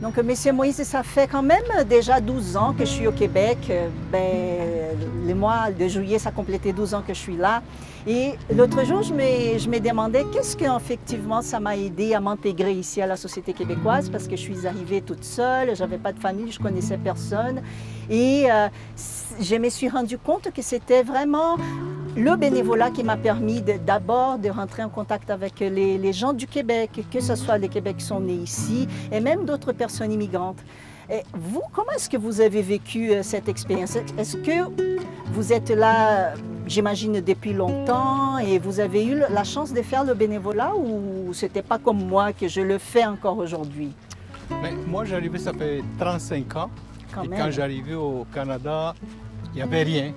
Donc, Monsieur Moïse, ça fait quand même déjà 12 ans que je suis au Québec. Le mois de juillet, ça complétait 12 ans que je suis là. Et l'autre jour, je me demandais qu'est-ce qu'effectivement ça m'a aidé à m'intégrer ici à la société québécoise parce que je suis arrivée toute seule, je n'avais pas de famille, je connaissais personne. Et je me suis rendu compte que c'était vraiment le bénévolat qui m'a permis d'abord de rentrer en contact avec les gens du Québec, que ce soit les Québécois qui sont nés ici et même d'autres personnes immigrantes. Et vous, comment est-ce que vous avez vécu cette expérience? Est-ce que vous êtes là, j'imagine, depuis longtemps et vous avez eu la chance de faire le bénévolat ou c'était pas comme moi que je le fais encore aujourd'hui? Mais moi, j'arrivais, ça fait 35 ans. Quand j'arrivais au Canada, il n'y avait rien.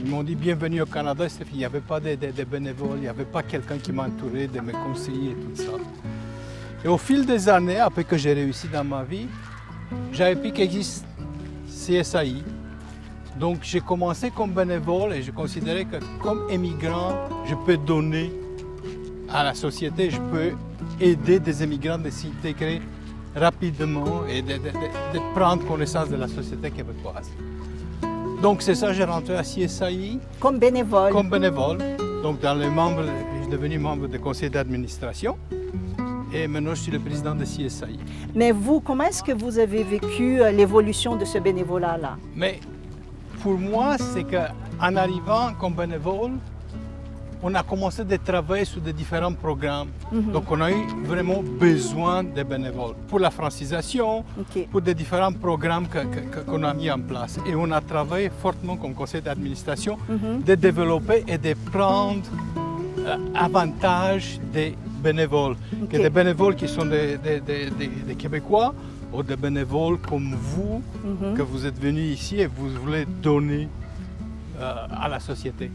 Ils m'ont dit bienvenue au Canada, il n'y avait pas de bénévoles, il n'y avait pas quelqu'un qui m'entourait, de me conseiller et tout ça. Et au fil des années, après que j'ai réussi dans ma vie, j'avais appris qu'il existe CSAI. Donc j'ai commencé comme bénévole et je considérais que comme immigrant, je peux donner à la société, je peux aider des immigrants de s'intégrer rapidement et de prendre connaissance de la société québécoise. Donc c'est ça, j'ai rentré à CSAI. Comme bénévole. Comme bénévole. Donc dans les membres, je suis devenu membre du conseil d'administration. Et maintenant, je suis le président de CSAI. Mais vous, comment est-ce que vous avez vécu l'évolution de ce bénévolat-là? Mais pour moi, c'est qu'en arrivant comme bénévole, on a commencé de travailler sur des différents programmes. Donc on a eu vraiment besoin de bénévoles pour la francisation, pour des différents programmes qu'on a mis en place. Et on a travaillé fortement comme conseil d'administration de développer et de prendre avantage des bénévoles. Que des bénévoles qui sont des Québécois ou des bénévoles comme vous, que vous êtes venus ici et vous voulez donner à la société.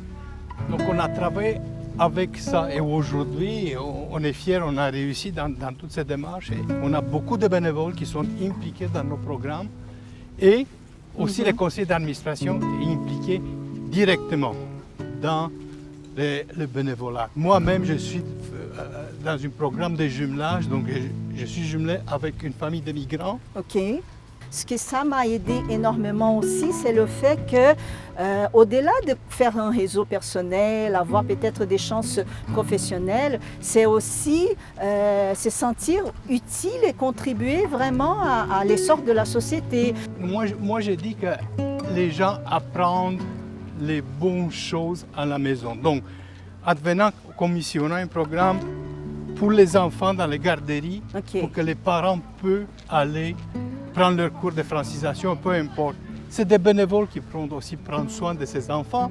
Donc on a travaillé avec ça et aujourd'hui on est fiers, on a réussi dans toutes ces démarches et on a beaucoup de bénévoles qui sont impliqués dans nos programmes et aussi le conseil d'administration est impliqué directement dans le bénévolat. Moi-même je suis dans un programme de jumelage, donc je suis jumelé avec une famille de migrants. OK. Ce que ça m'a aidé énormément aussi, c'est le fait que, au-delà de faire un réseau personnel, avoir peut-être des chances professionnelles, c'est aussi se sentir utile et contribuer vraiment à l'essor de la société. Moi, j'ai dit que les gens apprennent les bonnes choses à la maison. Donc, advenant commissionnant un programme pour les enfants dans les garderies, pour que les parents puissent aller prendre leur cours de francisation, peu importe. C'est des bénévoles qui prennent aussi prendre soin de ces enfants.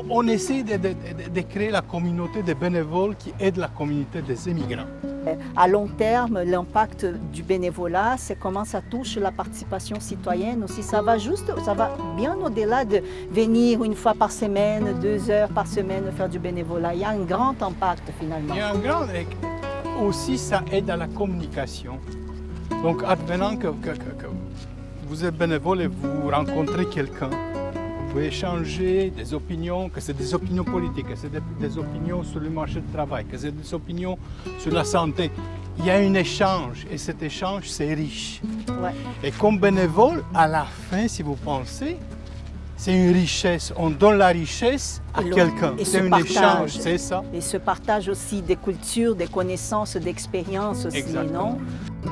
On essaie de créer la communauté des bénévoles qui aident la communauté des immigrants. À long terme, l'impact du bénévolat, c'est comment ça touche la participation citoyenne aussi. Ça va bien au-delà de venir une fois par semaine, 2 heures par semaine faire du bénévolat. Il y a un grand impact finalement. Il y a un grand... Aussi, ça aide à la communication. Donc, advenant que vous êtes bénévole et vous rencontrez quelqu'un, vous pouvez échanger des opinions, que c'est des opinions politiques, que c'est des opinions sur le marché du travail, que c'est des opinions sur la santé. Il y a un échange et cet échange, c'est riche. Ouais. Et comme bénévole, à la fin, si vous pensez, c'est une richesse. On donne la richesse à quelqu'un. C'est un échange, c'est ça. Et ce partage aussi des cultures, des connaissances, d'expériences aussi, exactement. Non?